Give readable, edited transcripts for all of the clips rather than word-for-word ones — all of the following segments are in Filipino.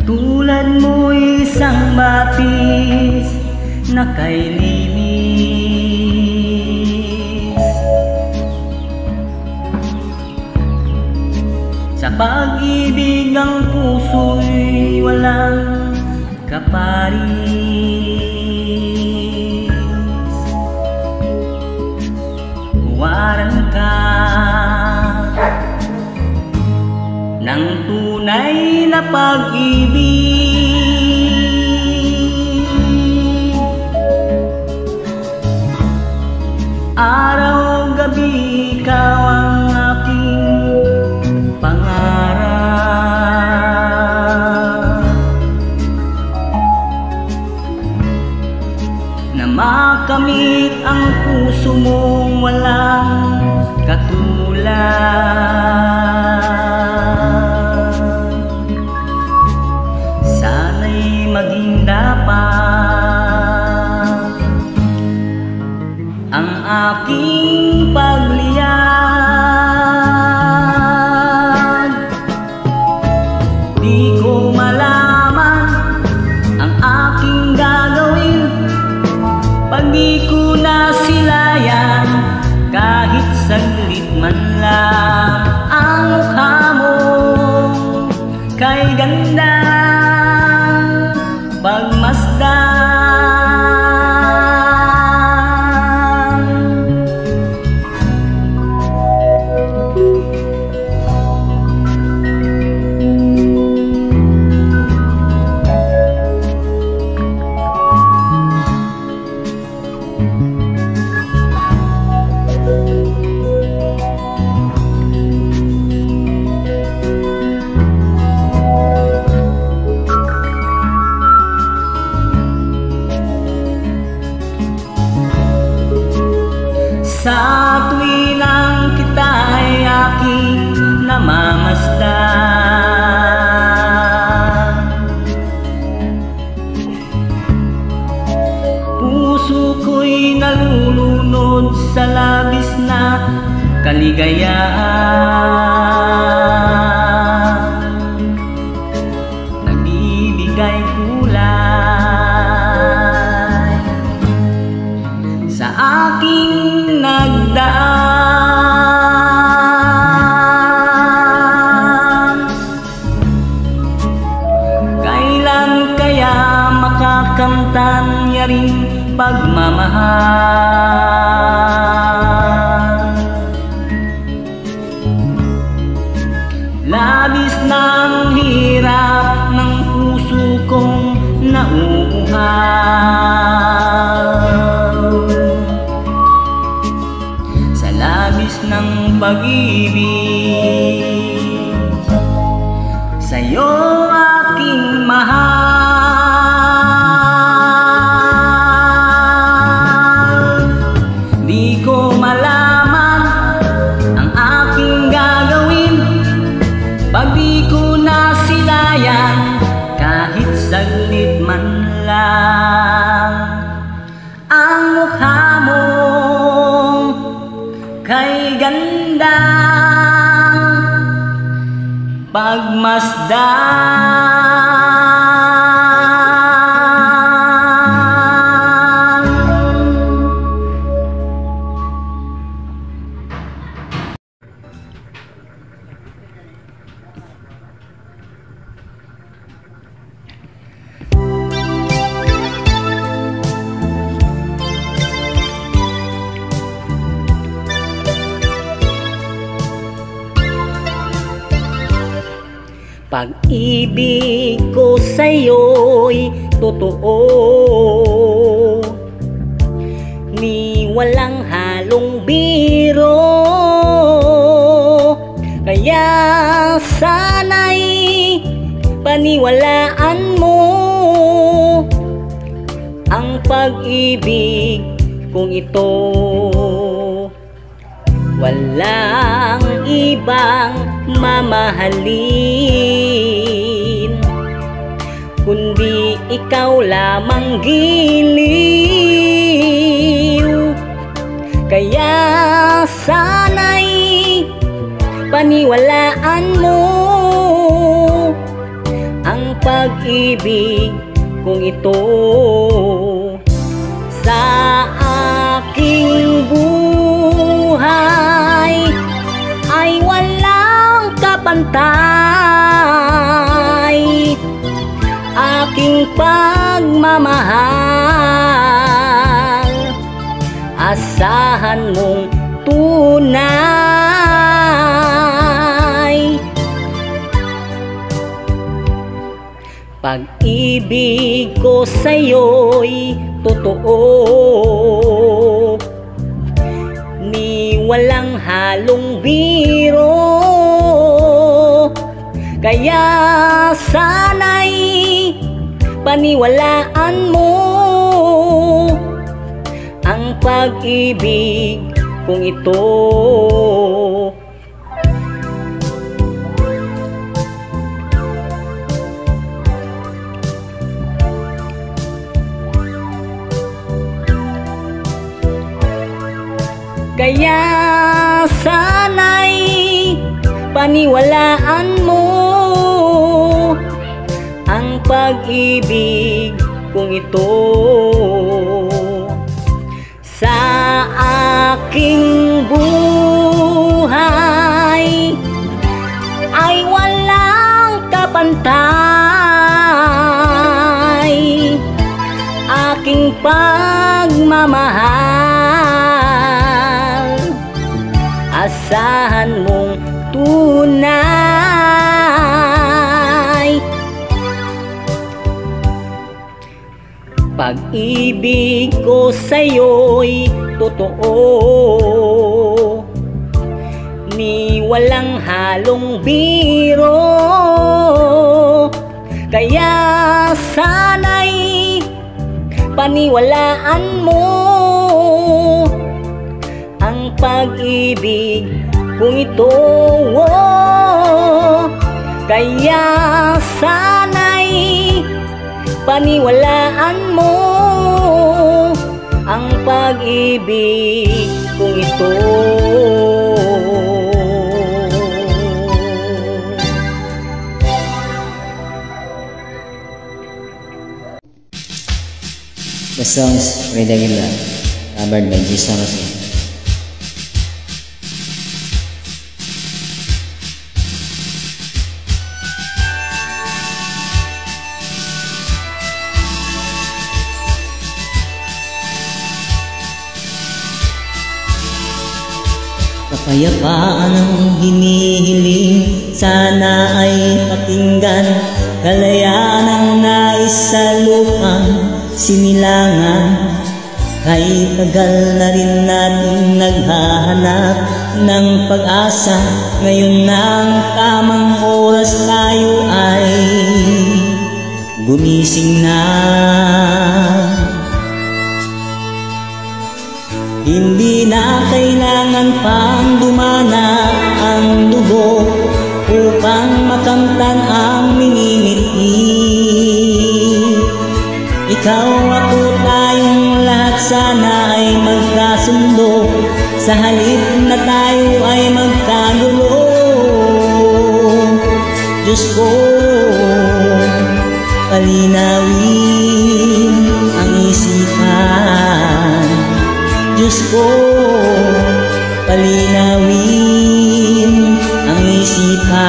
Tulad mo'y isang baptis na kay linis. Sa pag-ibig ang puso'y walang kaparis. Huwaran ka ng tunay na pag-ibig. Araw-gabi ikaw ang aking pangarap, na makamit ang puso mong walang katulad. Maging dapat ang aking pagliyag. Di ko malaman ang aking gagawin pag di ko nasilayan kahit saglit man lang. Ang mukha mo kay ganda pagmasdan. Sa tuwinang kita'y aking namamasdan, puso ko'y nalulunod sa labis na kaligayahan. Nagbibigay kulay sa aking nagdaan. Kailan kaya makakamtan niya rin pagmamahal? Labis ng hirap ng puso kong nauuhaw, labis ng pag-ibig sa'yo aking mahal. Di ko malaman ang aking gagawin pag di ko nasilayan kahit saglit man lang. Ang mukha mo kay ganda pagmasdan. Pag-ibig ko sa'yo'y totoo, ni walang halong biro. Kaya sana'y paniwalaan mo ang pag-ibig kong ito. Walang ibang mamahalin kundi ikaw lamang, giliw. Kaya sana'y paniwalaan mo ang pag-ibig kong ito sa aking buhay ay walang kapantay. Aking pagmamahal, asahan mong tunay. Pag-ibig ko sa'yo'y totoo, ni walang halong biro. Kaya sana'y paniwalaan mo ang pag-ibig kong ito. Kaya sana'y paniwalaan mo ang pag-ibig kong ito. Sa aking buhay ay walang kapantay. Aking pagmamahal, asahan mong tunay. Pag-ibig ko sa'yo'y totoo, ni walang halong biro. Kaya sana'y paniwalaan mo ang pag-ibig kung ito. Kaya sana'y paniwalaan mo ang pag-ibig kung ito. The songs Rida Aguilar, covered by Jason Rossi. Kapayapaan ang hinihiling, sana ay pakinggan. Kalayaan ang nais sa lupang sinilangan. Kahit tagal na rin natin naghahanap ng pag-asa, ngayon na ang tamang oras, tayo ay gumising na. Hindi na kailangan pang dumana ang dugo upang makamtan ang minimiti. Ikaw, ako, tayong lahat sana ay magkasundo, sa halip na tayo ay magkagulo. Diyos ko, palinawin ang isipan. Diyos ko, palinawin ang isipan.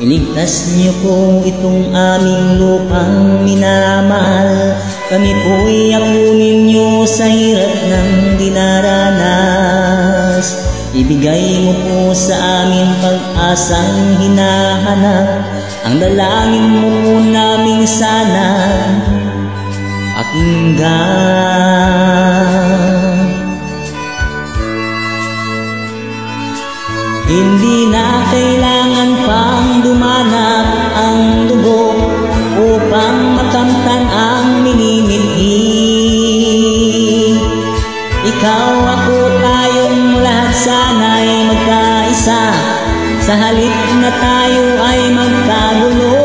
Iligtas niyo po itong aming lupang minamahal. Kami po'y akunin niyo sa hirap ng dinaranas. Ibigay mo po sa amin pag-asang hinahanap. Ang dalangin mo po namin sana pakinggan. Hindi na kailangan pang dumanap ang dugo upang makamtan ang minimithi. Ikaw, ako, tayong lahat sana ay magkaisa, sa halip na tayo ay magkagulo.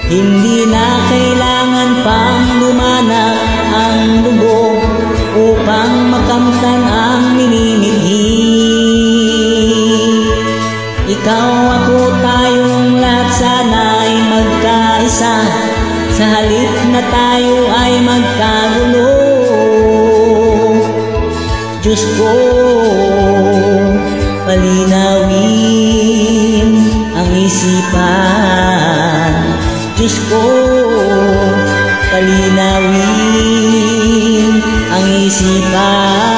Hindi na kailangan pang dumanap ang dugo upang makamtan ang minimithi. Diyos ko, palinawin ang isipan. Diyos ko, palinawin ang isipan.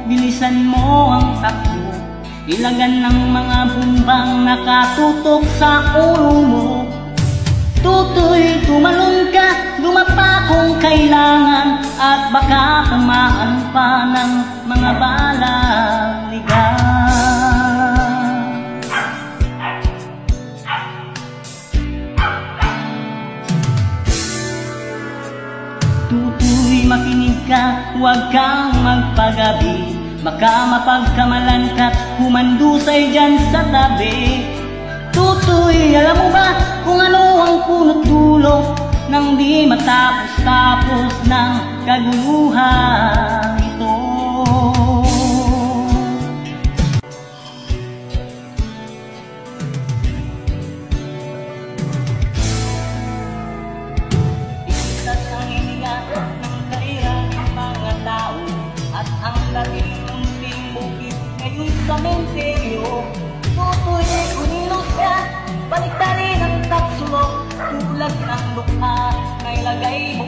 Bilisan mo ang takbo, ilagan ng mga bumbang nakatutok sa ulo mo. Tutoy, tumalon ka, lumapa kung kailangan, at baka tamaan pa ng mga balang ligaw. Tutoy, makinig ka, huwag kang magpagabi, baka mapagkamalan ka't humandusay dyan sa tabi. Tutoy, alam mo ba kung ano ang punot dulo nang di matapos-tapos ng kaguluhan ito? Isas ang hininga ng kaliran ng mga tao, at ang dating bukit ngayon sa menteryo. Tutoy, kunilos ka, baliktarin ang taksulok, tulad ng lupa na ilagay mo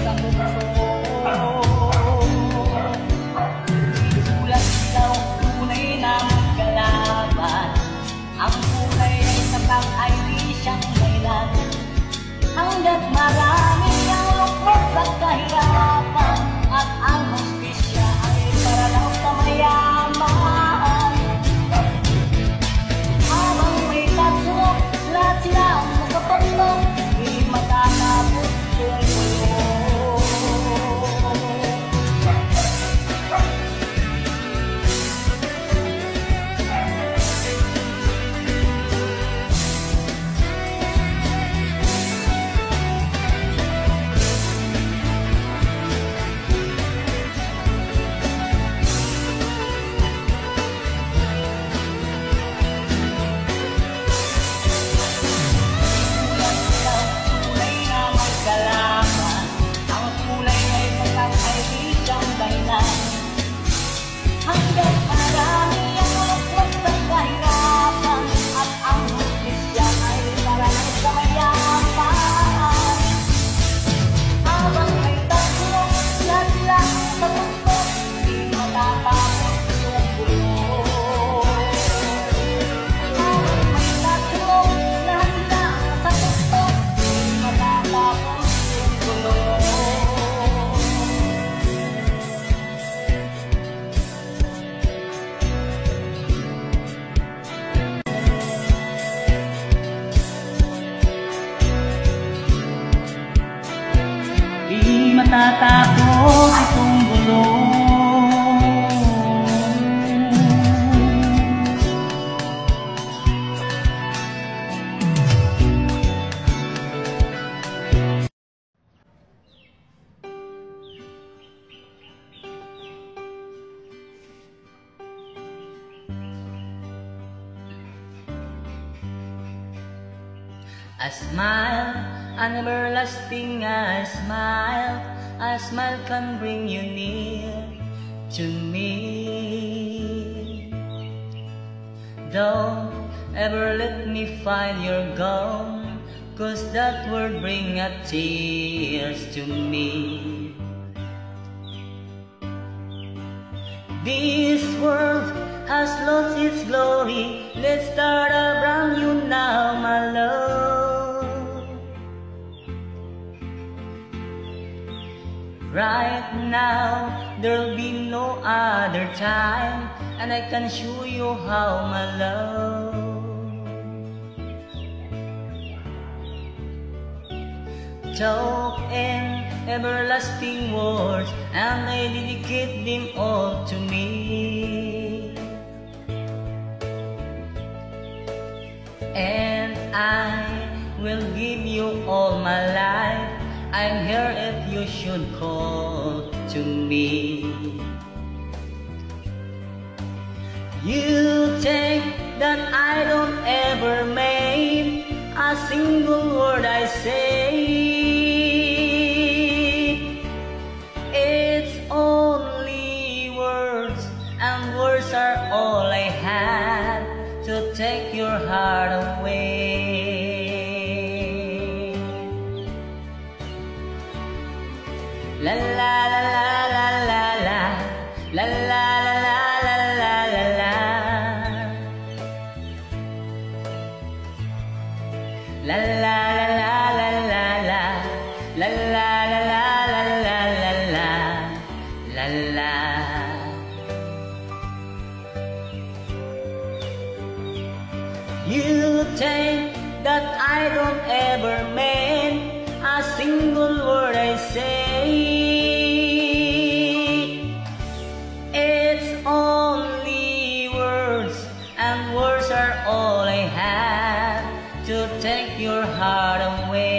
sa mundo. Sulat daw, tunay na magkalaban, ang kulay ay sapat ay di siyang dahilan. Hanggat marami ang lukmok sa kahirapan, at ang hustisya ay para daw sa mayaman. Habang may tatsulok, lahat sila ang magpapaglok, di matatapos kung gulo. Hanggang marami ang lukmok sa kahirapan, at ang hustisya ay para lang sa mayaman. Habang may tatsulok, lahat sila sa mundo, di matatapos yung gulo. Habang may tatsulok, lahat sila sa mundo, di matatapos yung gulo. Di matatapos itong gulo. A smile, an everlasting smile. A smile can bring you near to me. Don't ever let me find you're gone, 'cause that would bring a tears to me. This world has lost its glory. Let's start a brand new now, my love. Right now, there'll be no other time, and I can show you how, my love. Talk in everlasting words, and I dedicate them all to me. should call to me. You think that I don't ever make a single word I say. It's only words, and words are all I had to take your heart away. La la la la la la la la la la la la la la. La la la la la la la la la la la la la la. You think that I don't ever mean a single word I say. It's only words, and words are all I have to take your heart away.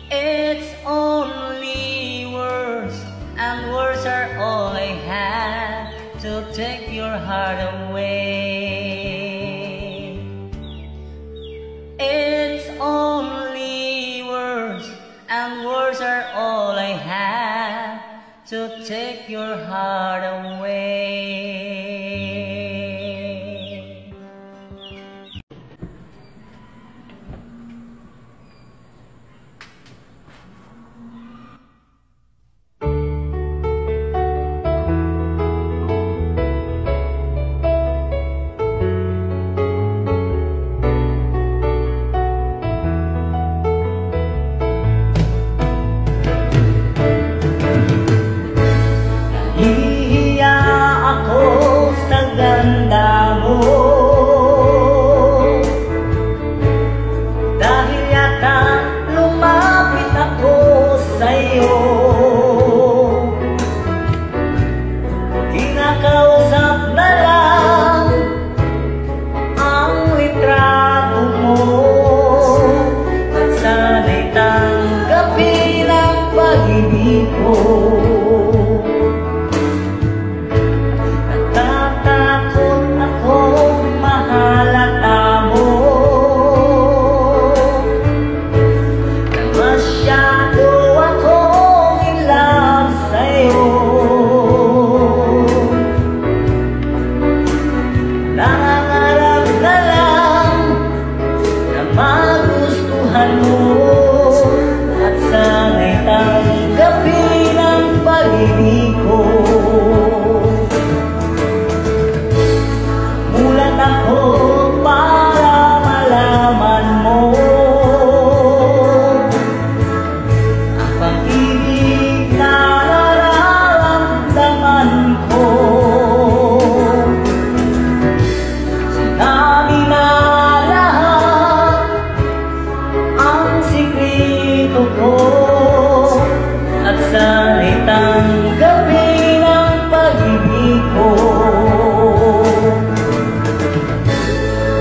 It's only words, and words are all I have to take your heart away. It's only words, and words are all I have to take your heart away. Nahihiya ako sa ganda mo, dahil yata lumapit ako sa'yo. Kinakausap na lang ang litrato mo, at sana'y tanggapin ang pag-ibig ko. At sana'y tanggapin ang pag-ibig ko.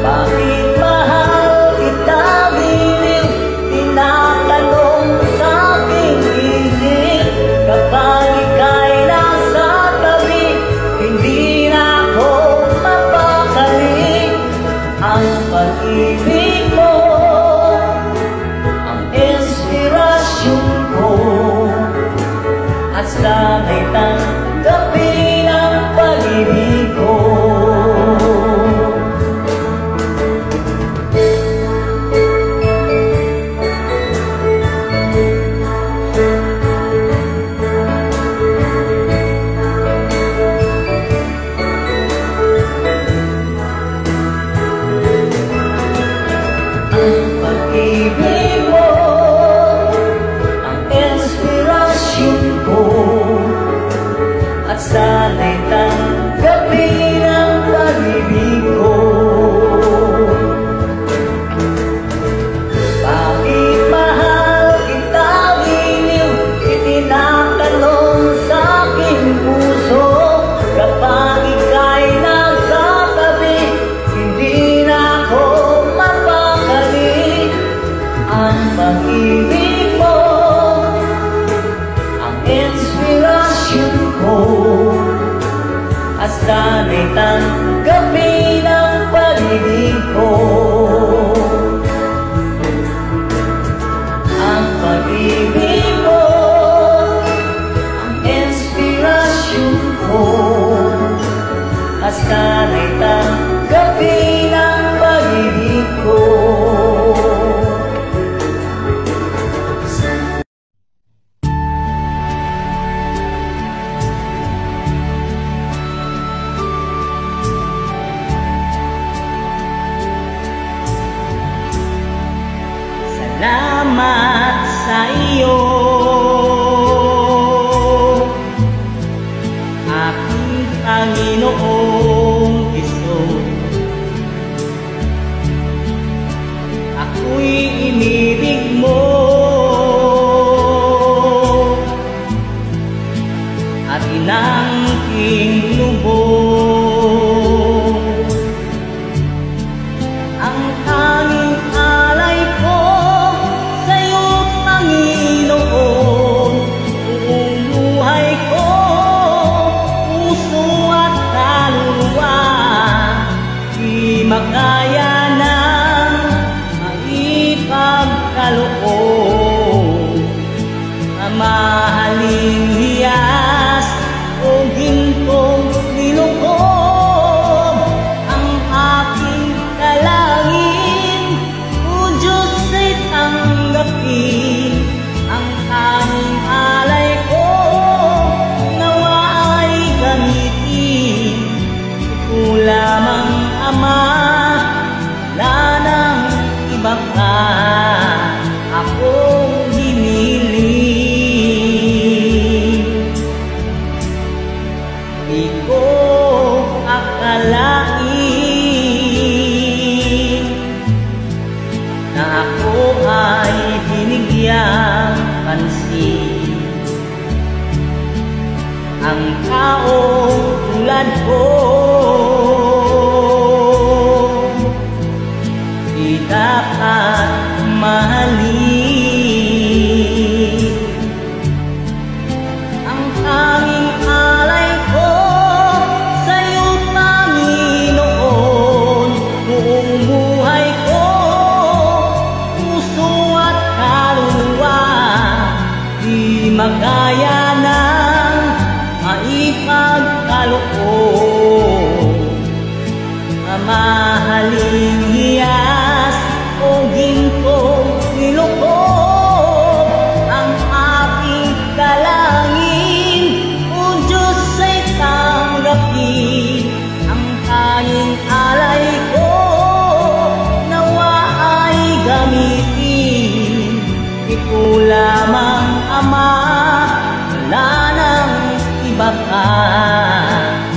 Bakit mahal kita giliw? Tinatanong sa aking isip. Kapag ika'y nasa tabi, hindi na ako mapakali. Ang pag-ibig mo ang inspirasyon ko, at sana'y tanggapin ang pag-ibig ko. Ang pag-ibig mo ang inspirasyon ko, at sana'y tanggapin ang pag-ibig ko. Bakit mahal kita giliw? Itinatanong sa aking puso. Kapag ika'y nasa tabi, hindi na ako mapakali. Ang pag-ibig sana'y tanggapin ang pag-ibig ko. Ang pag-ibig ko, ang inspirasyon ko, at sana'y tanggapin ang pag-ibig ko. Salamat sa iyo, aking Panginoong Hesus. Ako'y inibig mo at inangking lubog. Ang tanging alay ko sa'yo, Panginoon, buong buhay ko, puso at kaluluwa, di makaya nang maipagkaloob. Ang mahaling hiyas o gintong nilukob, ang aking dalangin, o Diyos ay tanggapin. Ang tanging alay ko, nawa ay gamitin. Ito lamang, Ama, wala nang iba pa akong hiniling. Di ko akalain na ako ay binigyang pansin. Ang taong tulad ko, di dapat mahalin. Ang tanging alay ko sa'yo, Panginoon, buong buhay ko, puso at kaluluwa, di makaya nang maipagkaloob. Ang mahaling hiyas o gintong nilukob, ang aking dalangin, o Diyos ay tanggapin. Ang tanging alay ko, nawa ay gamitin. Ito lamang, Ama, wala nang iba pa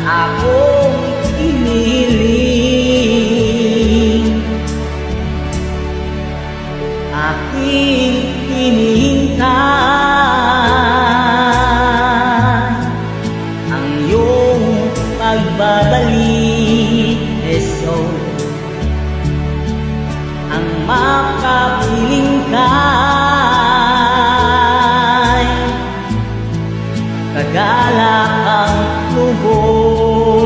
akong hiniling. Aking hinihintay ang iyong pagbabalik, Jesus. Ang makapiling kay kagalak ang lubos.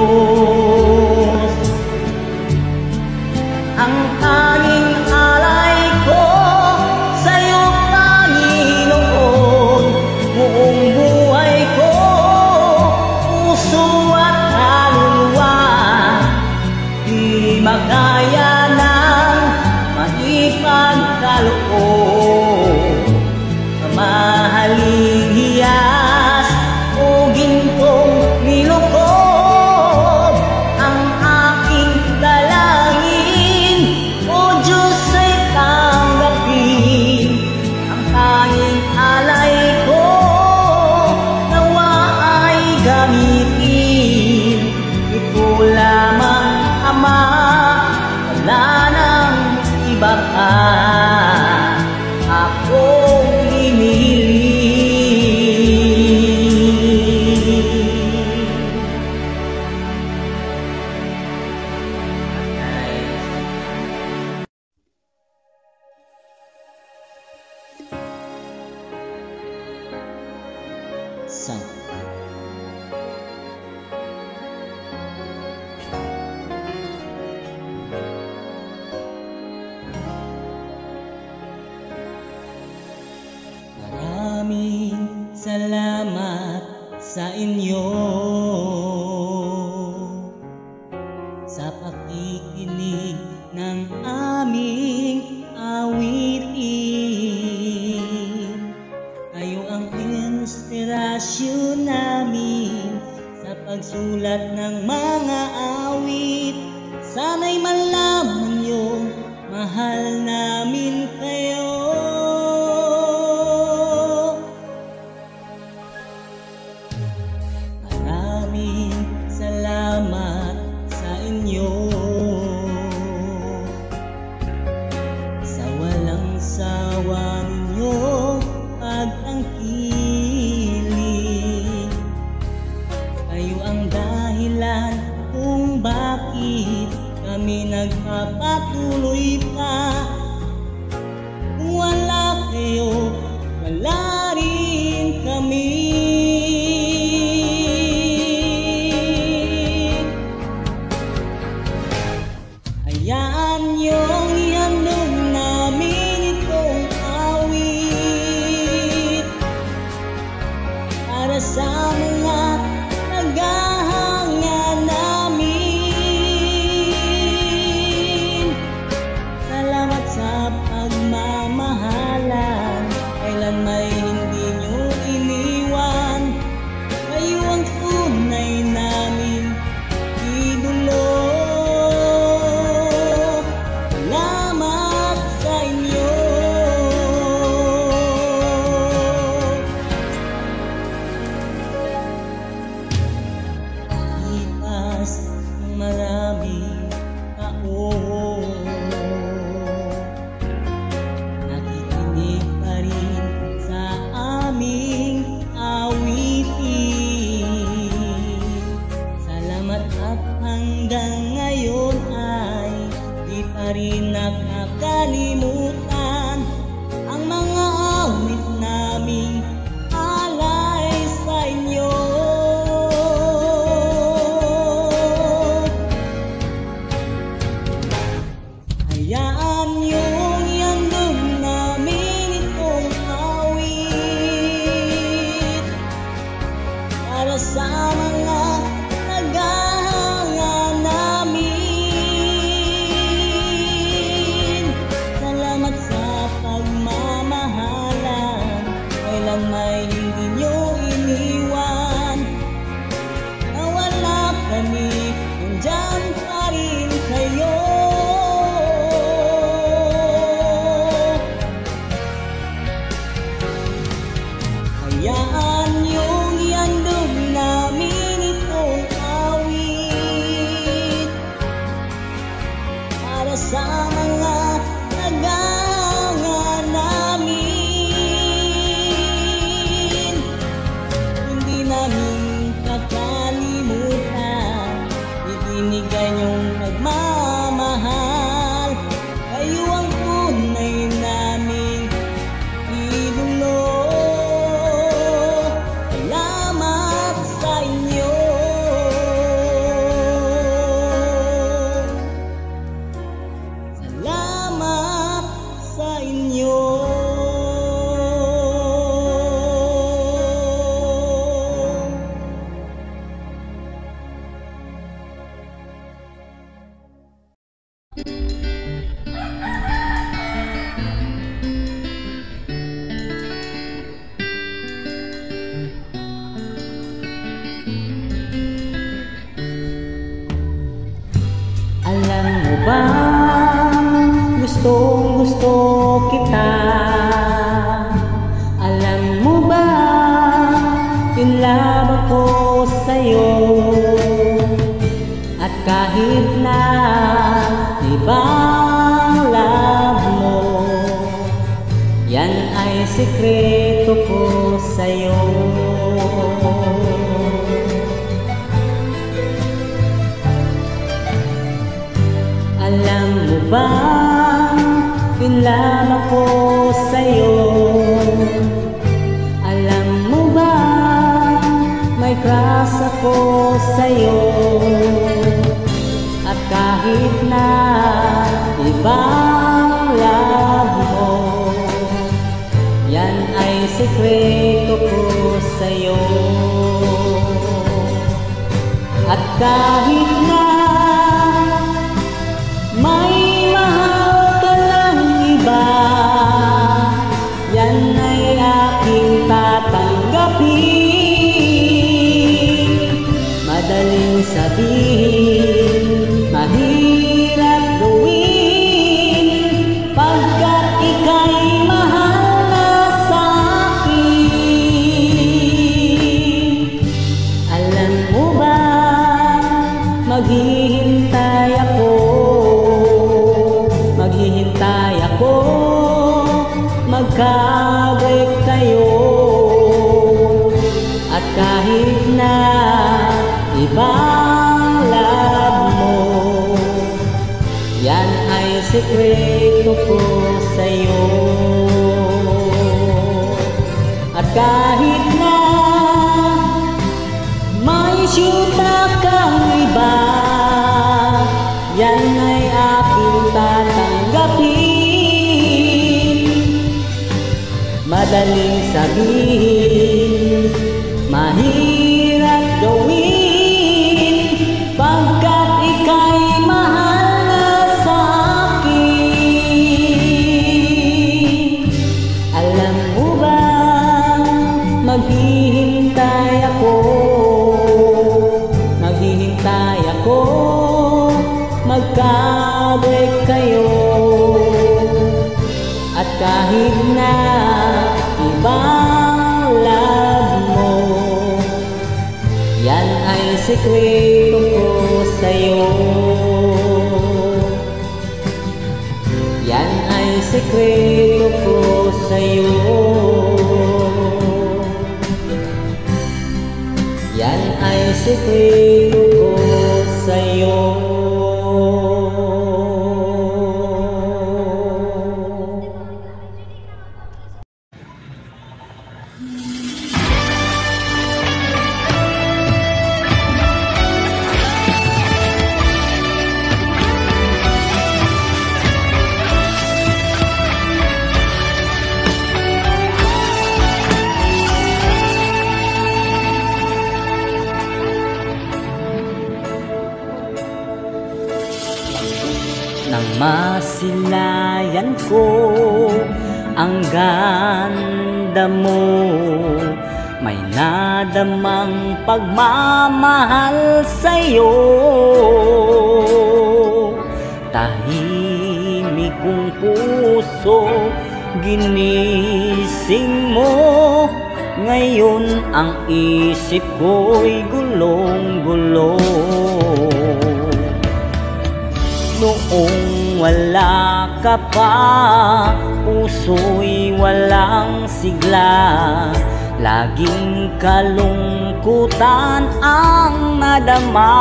Ang tanging alay ko sa'yo, Panginoon, buong buhay ko, puso at kaluluwa, di makaya nang maipagkaloob. Ang mahaling hiyas o gintong nilukob, ang aking dalangin, o Diyos ay tanggapin. Ang tanging alay ko, nawa ay gamitin. Ito lamang, Ama, wala nang iba pa akong hiniling. Sang inyo sa pakikinig ng aming awitin. Kayo ang inspirasyon namin sa pagsulat ng mga awit. Sana'y malaman nyo, mahal namin kayo. Maraming salamat sa inyo sa walang sawa ninyo pag-angkiling. Kayo ang dahilan kung bakit kami nagpapatuloy pa. Kung wala kayo, wala rin kami. Hayaan niyong ihandog namin itong awit para sa mga naghahanga namin. Salamat sa pagmamahalan, kailan may hindi nyo iniwan. Kayo ang tunay namin idolo. Salamat sa inyo. Lipas ng maraming taon, nakikinig pa rin sa aming awitin. Salamat at hanggang ngayon ay di pa rin nakakalimutan ang mga awit naming alay sa inyo. Hayaan niyong ihandog namin itong awit para sa mga naghahanga namin. Salamat sa pagmamahalan, kailan may hindi nyo iniwan. Nawala kami, nandyan pa rin kayo. Hayaan niyong ihandog namin itong awit para sa mga naghahanga namin. Hindi namin kakalimutan ibinigay niyong pagmamahal. Kayo ang tunay naming idolo. Salamat sa inyo. Salamat sa inyo. Alam mo ba, gustong gusto kita. Alam mo ba, in love ako sa'yo. At kahit na ibang love mo, yan ay sikreto ko sa'yo. Alam mo ba, in love ako sa'yo. Alam mo ba, may crush ako sa'yo. At kahit na ibang love mo, yan ay sikreto ko sa'yo. At kahit na may mahal ka ng iba, yan ay aking tatanggapin. Madaling sabihin, mahirap gawin, pagkat ika'y mahal na sa'kin. Alam mo ba, maghihintay ako, magka-break tayo. At kahit na ibang love mo, yan ay sekreto ko sa'yo. At kahit na may syuta kang iba, yan ay aking tatanggapin. Madaling sabihin, mahirap gawin, pagkat ika'y mahal na sa'kin. Alam mo ba, maghihintay ako, magka-break kayo. At kahit na ibang love mo, yan ay sekreto ko sa'yo. Yan ay sekreto ko sa'yo. Yan ay sekreto ko sa'yo. Nang masilayan ko ang ganda mo, may nadamang pagmamahal sa'yo. Tahimik kong puso, ginising mo. Ngayon ang isip ko'y gulong-gulo. Noong wala ka pa, puso'y walang sigla. Laging kalungkutan ang nadama.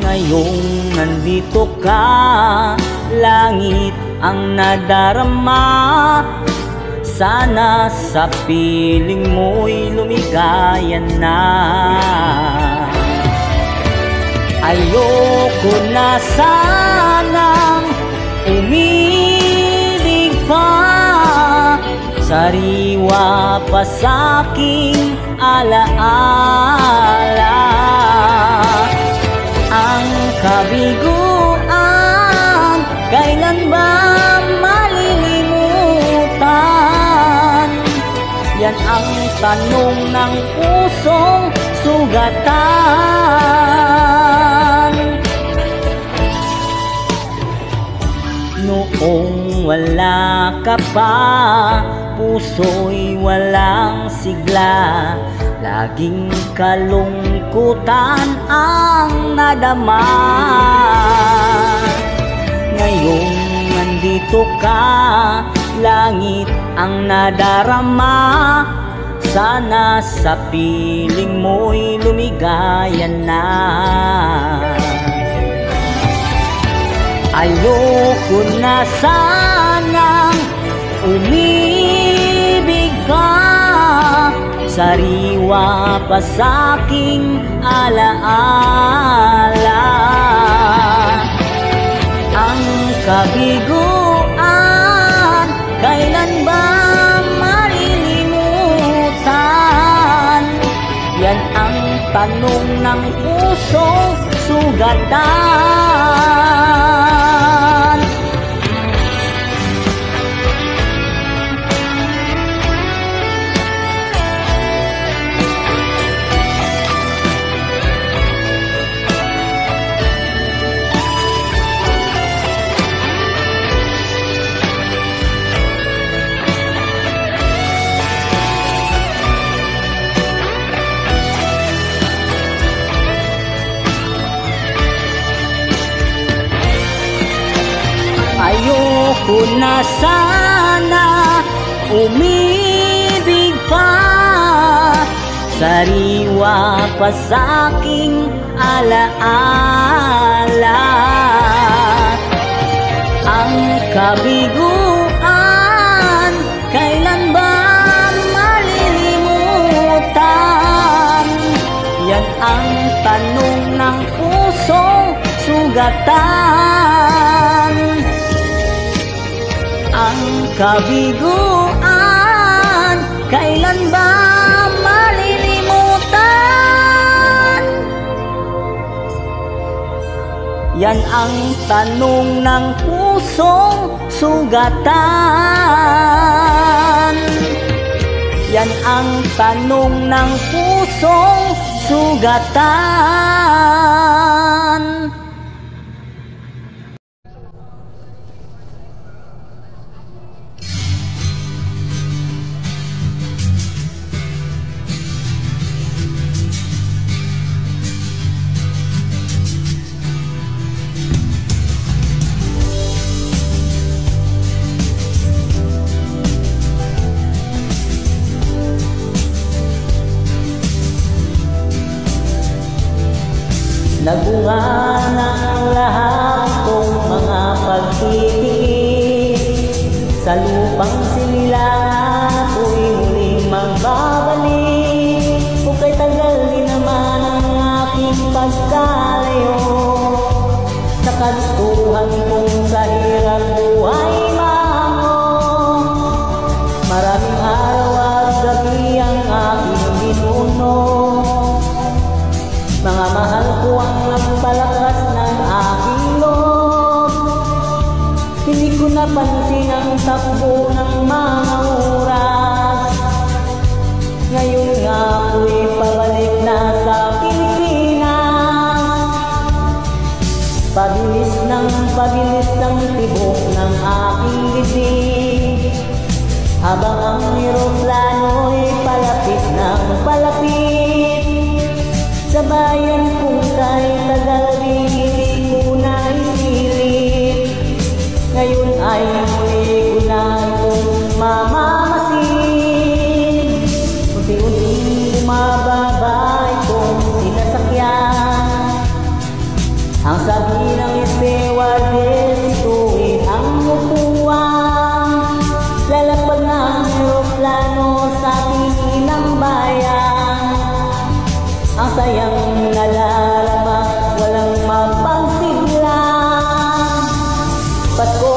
Ngayong nandito ka, langit ang nadarama. Sana sa piling mo'y lumigaya na. Ayoko na sanang umibig pa, sariwa pa sa'king alaala. Ang kabiguan, kailan ba malilimutan? Yan ang tanong ng pusong sugatan. Noong wala ka pa, puso'y walang sigla. Laging kalungkutan ang nadama. Ngayong nandito ka, langit ang nadarama. Sana sa piling mo'y lumigaya na. Ayoko na sanang umibig ka, sariwa pa sa'king alaala. Ang kabiguan, kailan ba malilimutan? Yan ang tanong ng pusong sugatan. Ayoko na sana umibig pa, sariwa pa sa'king alaala. Ang kabiguan, kailan ba malilimutan? Yan ang tanong ng pusong sugatan. Ang kabiguan, kailan ba malilimutan? Yan ang tanong ng pusong sugatan. Yan ang tanong ng pusong sugatan. Nagbunga na ang lahat kong mga pagtitigil, sa lupang sinilangan ako'y muling magbabalik. Kung kay tagal din naman ang aking pagkalayo, sa kagustuhan kong sa hirap buhay mango. Maraming araw at gabi ang aking binuno, mga mahal ko ang nagpalakas ng aking loob. Hindi ko napansin ang takbo ng mga oras. Ngayon nga ako'y pabalik na sa Pilipinas. Pabilis ng tibok ng aking bibig, habang ang eroplano'y palapit ng palapit. Sa bayan kung kay tagal hindi ko na isilip, ngayon ay muli ko na itong mamamasin. Unti-unting bumababa itong sinasakyan. Ang sabi ng stewardess, ituwid ang upuan. Lalapag na ang eroplano sa tingin ng bayan. Ang sayang nalarama, walang mapagsiglan. Pasko,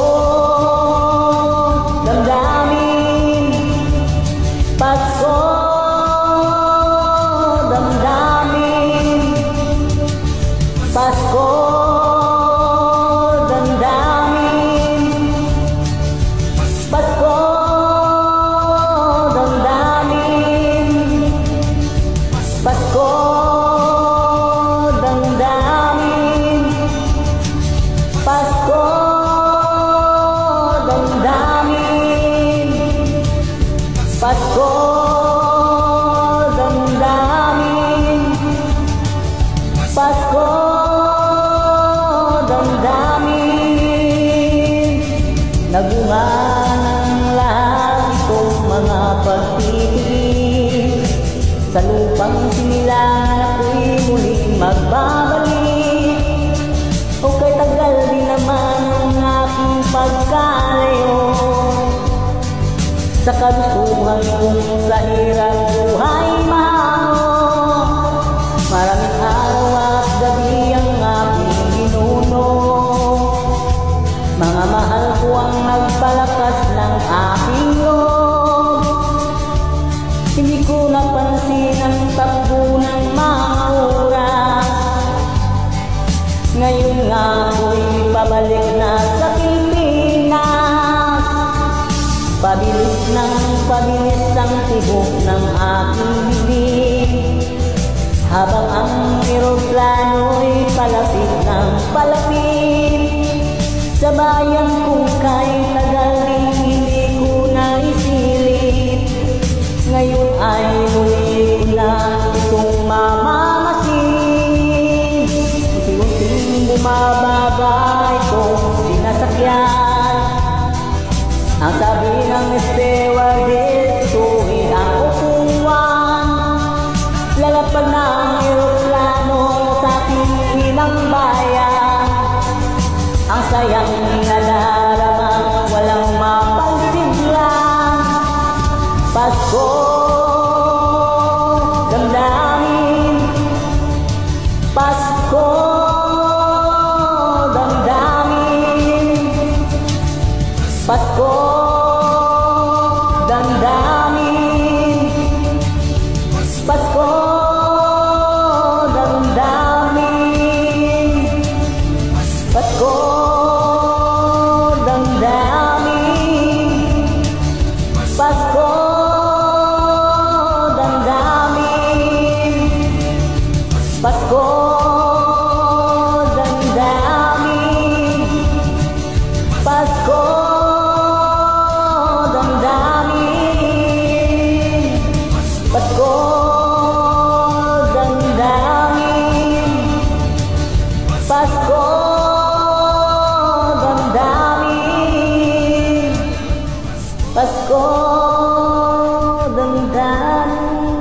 damdamin. Pasko, damdamin. Pasko, damdamin. Pasko, damdamin. Pasko, damdamin. Pasko, damdamin. Pasko, damdamin. Pasko, damdamin. Nagbunga ng lahat kong mga pagtitigil, sa lupang sinilangan ako'y muling magbabalik. O kay tagal din naman ang aking pagkalayo, sa kagustuhan kong sa hirap buhay mango. Maraming araw at gabi ang aking ginuno, mga mahal ko ang nagpalakas ng aking loob. Hindi ko napansin ang takbo ng mga habang ang eroplano'y palapit ng palapit sa bayan kung kahit tagal rin hindi ko naisilip. Ngayon ay muli lang itong mamamasin, unti-unting bumababa itong sinasakyan. Ang sabi ng stewardess, tuwid ang upuan, lalapag na ang eroplano sa ating inang bayan. Ang sayang nadaramang walang mapagsiglang Pasko, damdamin, Pasko, damdamin, Pasko, damdamin, Pasko, damdamin, Pasko, damdamin, Pasko, damdamin, Pasko, damdamin, Pasko, damdamin, Pasko, damdamin, Pasko, damdamin, Pasko, damdamin.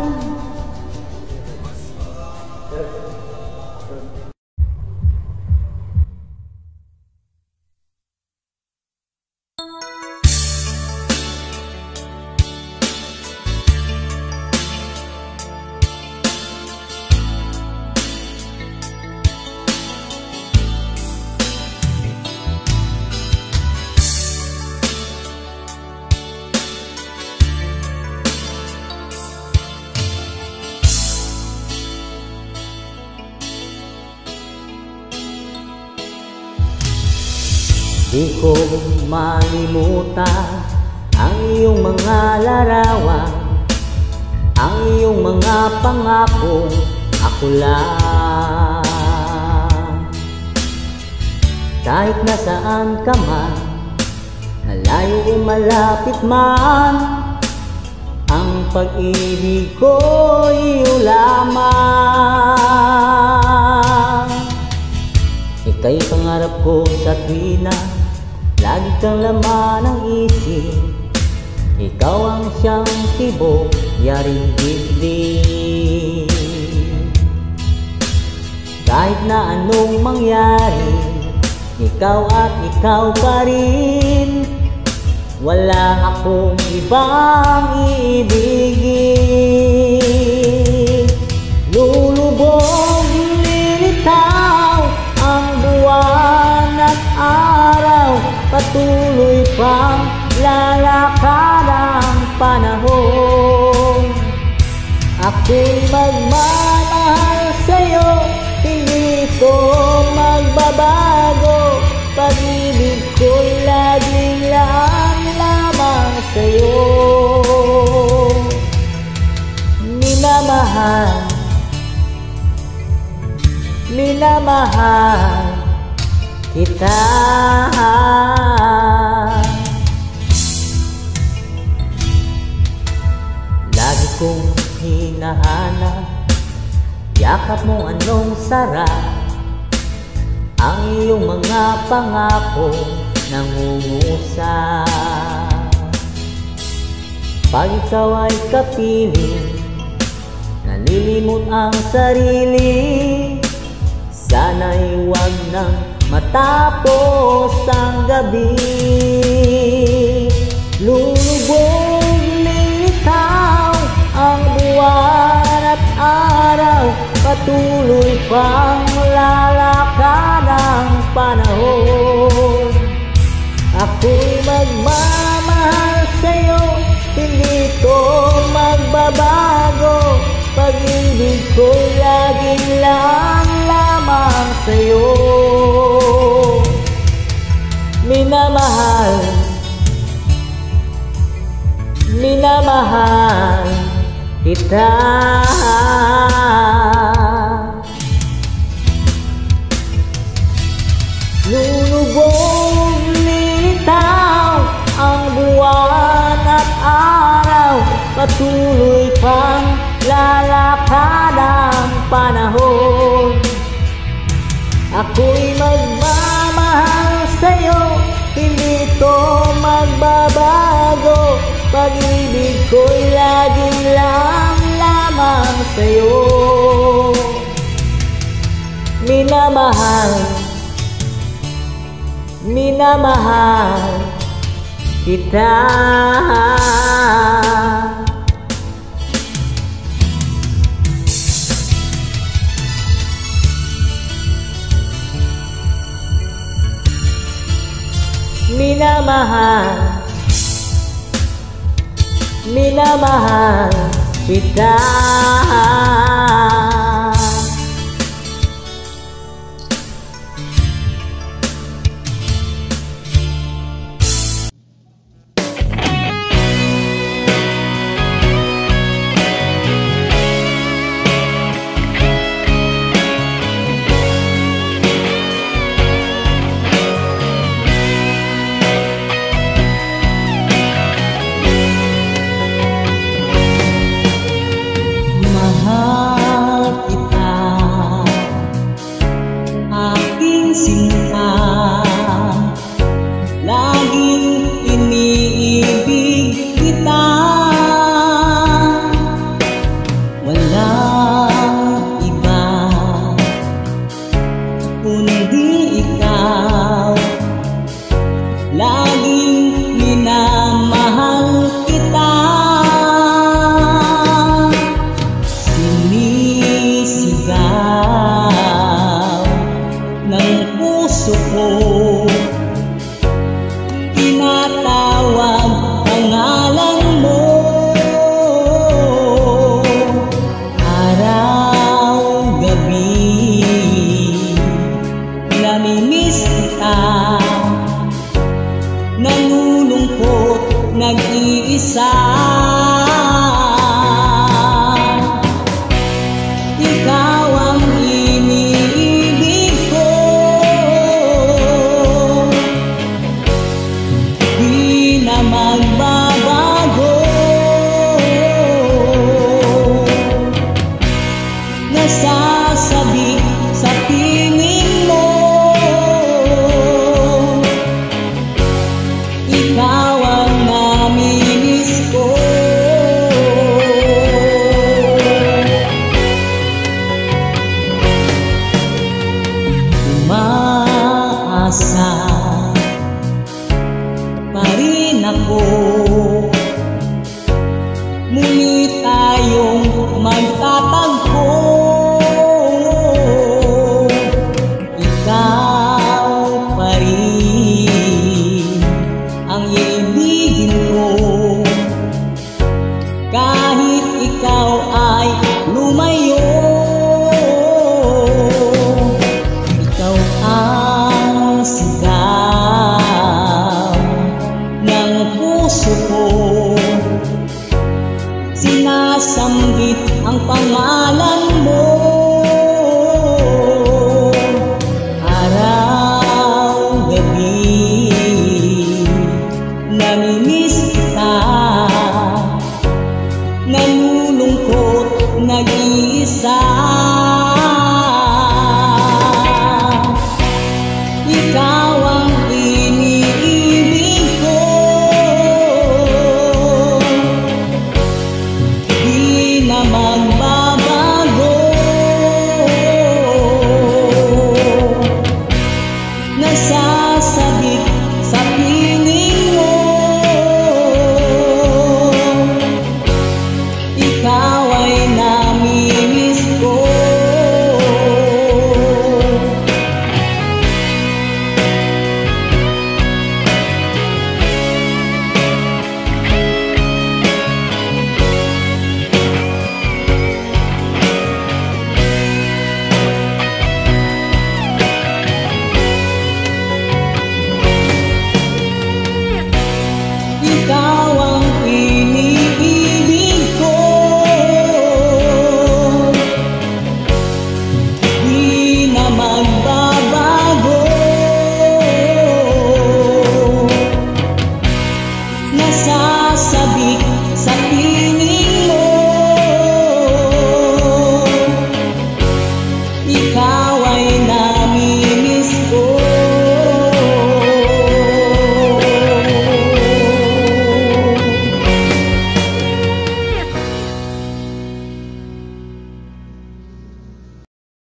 Di ko malimutan ang iyong mga larawan, ang iyong mga pangako, ako lang. Kahit nasaan ka man, malayo o malapit man, ang pag-ibig ko iyo lamang. Ika'y pangarap ko sa tuwina, lagi kang laman ng isip. Ikaw ang siyang tibok, yaring dibdib. Kahit na anong mangyari, ikaw at ikaw pa rin. Wala akong ibang iibigin. Lulubog, lilitaw ang buwan at araw, patuloy pang lalakad ang panahon. Ako'y magmamahal sa'yo, hindi ito magbabago. Pag-ibig ko'y laging lamang sa'yo. Minamahal, minamahal kita. Lagi kong hinahanap, yakap mo anong sarap, ang iyong mga pangako nangungusap. Pag ikaw ay kapiling, nalilimot ang sarili, sana'y huwag nang matapos ang gabi. Lulubog, lilitaw ang buwan at araw, patuloy pang lalakad ang panahon. Ako'y magmamahal sa'yo, hindi ito magbabago. Pag-ibig ko'y laging lamang sa'yo. Minamahal, minamahal kita. Pag-ibig ko'y laging lamang sa'yo. Minamahal, minamahal kita. Minamahal, minamahal kita. Nag-iisa, ikaw ang iniibig ko, di na magbabago. Nasa